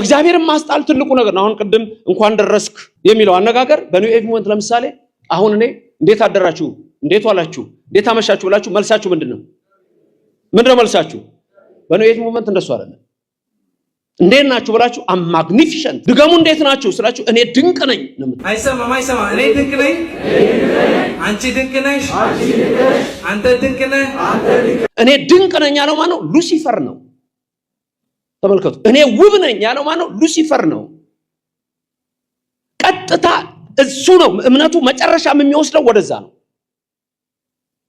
እግዚአብሔርን ማስጣል ትልቁ ነገር ነው። አሁን ቅድም እንኳን ደረስክ የሚለው አነጋገር በኒው ኤጅ ሙቭመንት ለምሳሌ አሁን እኔ እንዴት አደራችሁ፣ እንዴት ዋላችሁ፣ እንዴት አመሻችሁ ብላችሁ መልሳችሁ ምንድነው መልሳችሁ? በኒው ኤጅ ሙቭመንት እንደሱ አይደለም። እንዴት ናችሁ ብላችሁ አም ማግኒፊሸንት ድገሙ። እንዴት ናችሁ ስላችሁ እኔ ድንቅ ነኝ ነው። አይሰማም እኔ ድንቅ ነኝ፣ አንቺ ድንቅ ነሽ፣ አንተ ድንቅ ነህ። እኔ ድንቅ ነኝ ያለው ማን ነው? ሉሲፈር ነው። ተመልከቱ። እኔ ውብ ነኝ ያለው ማን ነው? ሉሲፈር ነው። ቀጥታ እሱ ነው እምነቱ መጨረሻም የሚወስደው ወደዛ ነው።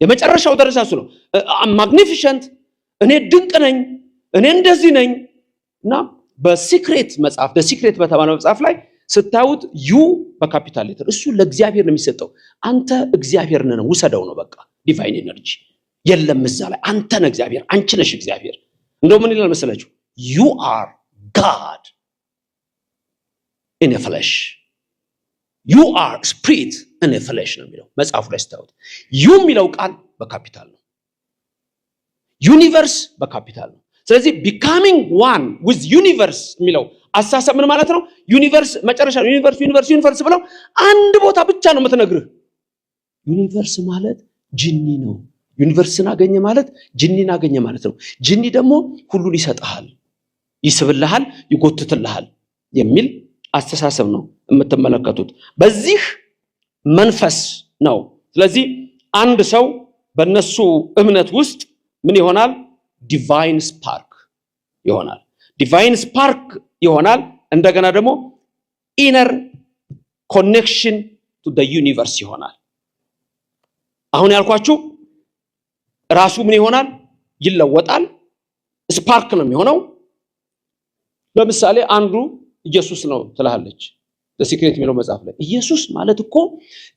የመጨረሻው ደረጃ እሱ ነው። አም ማግኒፊሸንት እኔ ድንቅ ነኝ፣ እኔ እንደዚህ ነኝ። እና በሲክሬት መጽሐፍ በሲክሬት በተባለው መጽሐፍ ላይ ስታዩት ዩ በካፒታል ሌተር እሱ ለእግዚአብሔር ነው የሚሰጠው። አንተ እግዚአብሔር ነህ፣ ውሰደው ነው በቃ። ዲቫይን ኤነርጂ የለም እዛ ላይ። አንተ ነህ እግዚአብሔር፣ አንቺ ነሽ እግዚአብሔር። እንደው ምን ይላል መሰላችሁ? you are God in a flesh, you are spirit in a flesh ነው የሚለው መጽሐፉ ላይ ስታዩት። ዩ የሚለው ቃል በካፒታል ነው፣ ዩኒቨርስ በካፒታል ነው። ስለዚህ becoming one with universe የሚለው አሳሰብ ምን ማለት ነው? ዩኒቨርስ መጨረሻ ዩኒቨርስ ብለው አንድ ቦታ ብቻ ነው የምትነግርህ። ዩኒቨርስ ማለት ጂኒ ነው። ዩኒቨርስን አገኘ ማለት ጂኒን አገኘ ማለት ነው። ጂኒ ደግሞ ሁሉን ይሰጣል፣ ይስብልሃል፣ ይጎትትልሃል የሚል አስተሳሰብ ነው የምትመለከቱት። በዚህ መንፈስ ነው። ስለዚህ አንድ ሰው በእነሱ እምነት ውስጥ ምን ይሆናል? ዲቫይን ስፓርክ ይሆናል። ዲቫይን ስፓርክ ይሆናል። እንደገና ደግሞ ኢነር ኮኔክሽን ቱ ዘ ዩኒቨርስ ይሆናል። አሁን ያልኳችሁ ራሱ ምን ይሆናል? ይለወጣል። ስፓርክ ነው የሚሆነው። ለምሳሌ አንዱ ኢየሱስ ነው ትላለች በሲክሬት የሚለው መጽሐፍ ላይ። ኢየሱስ ማለት እኮ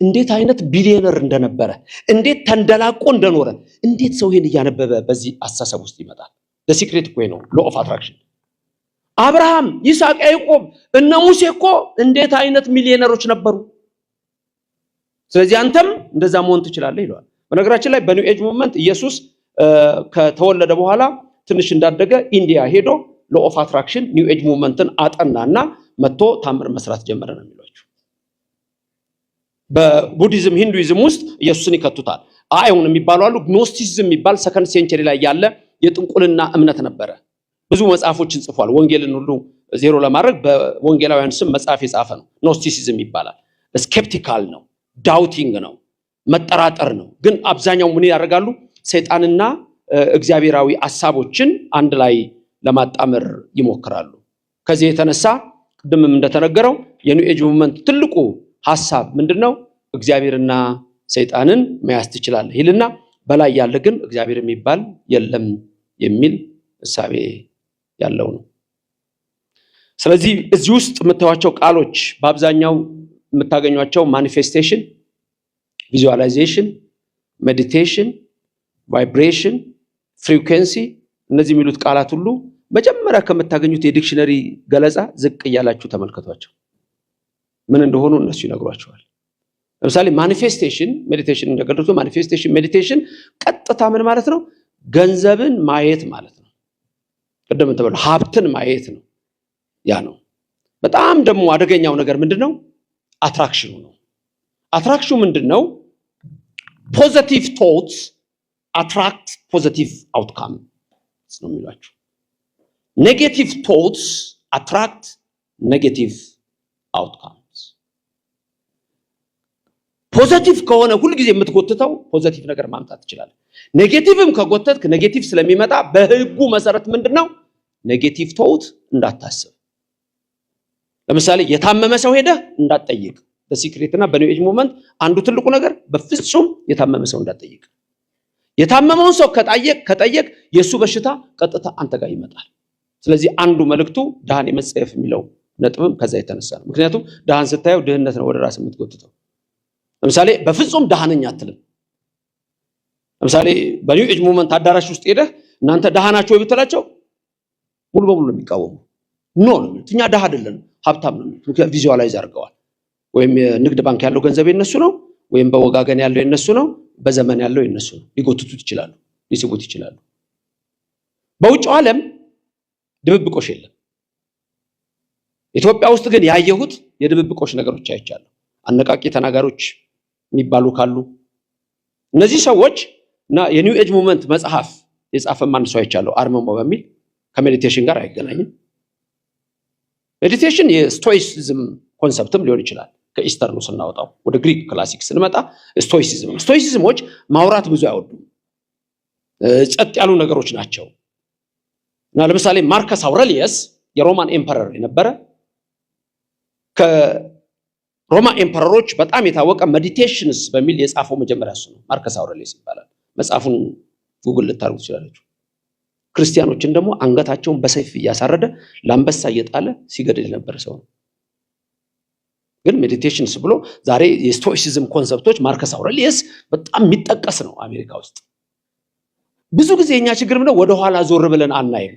እንዴት አይነት ቢሊዮነር እንደነበረ፣ እንዴት ተንደላቆ እንደኖረ፣ እንዴት ሰው ይሄን እያነበበ በዚህ አስተሳሰብ ውስጥ ይመጣል? በሲክሬት እኮ ነው ሎ ኦፍ አትራክሽን። አብርሃም፣ ይስሐቅ፣ ያዕቆብ እነ ሙሴ እኮ እንዴት አይነት ሚሊዮነሮች ነበሩ። ስለዚህ አንተም እንደዛ መሆን ትችላለህ ይለዋል። በነገራችን ላይ በኒው ኤጅ ሙቭመንት ኢየሱስ ከተወለደ በኋላ ትንሽ እንዳደገ ኢንዲያ ሄዶ ሎ ኦፍ አትራክሽን ኒው ኤጅ ሙቭመንትን አጠናና መጥቶ ታምር መስራት ጀመረ ነው የሚሏቸው። በቡዲዝም ሂንዱይዝም ውስጥ ኢየሱስን ይከቱታል። አይሁን የሚባሉ አሉ። ግኖስቲሲዝም የሚባል ሰከንድ ሴንቸሪ ላይ ያለ የጥንቁልና እምነት ነበረ። ብዙ መጽሐፎችን ጽፏል። ወንጌልን ሁሉ ዜሮ ለማድረግ በወንጌላውያን ስም መጽሐፍ የጻፈ ነው። ግኖስቲሲዝም ይባላል። ስኬፕቲካል ነው፣ ዳውቲንግ ነው፣ መጠራጠር ነው። ግን አብዛኛው ምን ያደርጋሉ? ሰይጣንና እግዚአብሔራዊ ሐሳቦችን አንድ ላይ ለማጣመር ይሞክራሉ። ከዚህ የተነሳ ቅድምም እንደተነገረው የኒው ኤጅ ሙቭመንት ትልቁ ሐሳብ ምንድነው? እግዚአብሔርና ሰይጣንን መያዝ ትችላለህ ይልና በላይ ያለ ግን እግዚአብሔር የሚባል የለም የሚል እሳቤ ያለው ነው። ስለዚህ እዚህ ውስጥ የምታዩዋቸው ቃሎች በአብዛኛው የምታገኟቸው ማኒፌስቴሽን፣ ቪዥዋላይዜሽን፣ ሜዲቴሽን፣ ቫይብሬሽን፣ ፍሪኩዌንሲ እነዚህ የሚሉት ቃላት ሁሉ መጀመሪያ ከምታገኙት የዲክሽነሪ ገለጻ ዝቅ እያላችሁ ተመልከቷቸው። ምን እንደሆኑ እነሱ ይነግሯቸዋል። ለምሳሌ ማኒፌስቴሽን፣ ሜዲቴሽን እንደገለጹ ማኒፌስቴሽን፣ ሜዲቴሽን ቀጥታ ምን ማለት ነው? ገንዘብን ማየት ማለት ነው። ቅድም ተበለ ሀብትን ማየት ነው። ያ ነው። በጣም ደግሞ አደገኛው ነገር ምንድነው? አትራክሽኑ ነው። አትራክሽኑ ምንድነው? ፖዚቲቭ ቶትስ አትራክት ፖዚቲቭ አውትካም ነው የሚሏቸው። ኔጌቲቭ ቶትስ አትራክት ኔጌቲቭ አውትካምስ። ፖዚቲቭ ከሆነ ሁሉ ጊዜ የምትጎትተው ፖዚቲቭ ነገር ማምጣት ትችላለህ። ኔጌቲቭም ከጎተትክ ኔጌቲቭ ስለሚመጣ በህጉ መሰረት ምንድነው? ኔጌቲቭ ቶት እንዳታስብ። ለምሳሌ የታመመ ሰው ሄደህ እንዳትጠይቅ። በሲክሬትና በኒው ኤጅ ሙቭመንት አንዱ ትልቁ ነገር በፍጹም የታመመ ሰው እንዳትጠይቅ። የታመመውን ሰው ከጠየቅ የሱ በሽታ ቀጥታ አንተ ጋር ይመጣል። ስለዚህ አንዱ መልእክቱ ድሃን የመጸየፍ የሚለው ነጥብም ከዛ የተነሳ ነው። ምክንያቱም ድሃን ስታየው ድህነት ነው ወደ ራስ የምትጎትተው። ለምሳሌ በፍጹም ድሃነኛ አትልም። ለምሳሌ በኒው ኤጅ ሙቭመንት አዳራሽ ውስጥ ሄደህ እናንተ ድሃ ናችሁ ብትላቸው ሙሉ በሙሉ ነው የሚቃወሙ። ኖ ነው እኛ ድሃ አይደለም ሀብታም ነው። ምክንያቱም ቪዥዋላይዝ አድርገዋል። ወይም የንግድ ባንክ ያለው ገንዘብ የነሱ ነው፣ ወይም በወጋገን ያለው የነሱ ነው፣ በዘመን ያለው የነሱ ነው። ሊጎትቱት ይችላሉ፣ ሊስቡት ይችላሉ። በውጭው ዓለም ድብብቆሽ የለም። ኢትዮጵያ ውስጥ ግን ያየሁት የድብብቆች ነገሮች አይቻለሁ። አነቃቂ ተናጋሪዎች የሚባሉ ካሉ እነዚህ ሰዎች እና የኒው ኤጅ ሙቭመንት መጽሐፍ የጻፈ ማን ሰው አይቻለሁ አርምሞ በሚል ከሜዲቴሽን ጋር አይገናኝም። ሜዲቴሽን የስቶይሲዝም ኮንሰፕትም ሊሆን ይችላል። ከኢስተርኑ ስናወጣው ወደ ግሪክ ክላሲክ ስንመጣ ስቶይሲዝሞች ማውራት ብዙ አይወዱም፣ ጸጥ ያሉ ነገሮች ናቸው። እና ለምሳሌ ማርከስ አውሬሊየስ የሮማን ኤምፐረር የነበረ ከሮማ ኤምፐረሮች በጣም የታወቀ ሜዲቴሽንስ በሚል የጻፈው መጀመሪያ እሱ ነው። ማርከስ አውሬሊየስ ይባላል። መጽሐፉን ጉግል ልታርጉ ትችላላችሁ። ክርስቲያኖችን ደግሞ አንገታቸውን በሰይፍ እያሳረደ ለአንበሳ እየጣለ ሲገድል የነበረ ሰው ነው። ግን ሜዲቴሽንስ ብሎ ዛሬ የስቶይሲዝም ኮንሰፕቶች ማርከስ አውሬሊየስ በጣም የሚጠቀስ ነው አሜሪካ ውስጥ። ብዙ ጊዜ የኛ ችግር ምንድነው? ወደ ኋላ ዞር ብለን አናይም።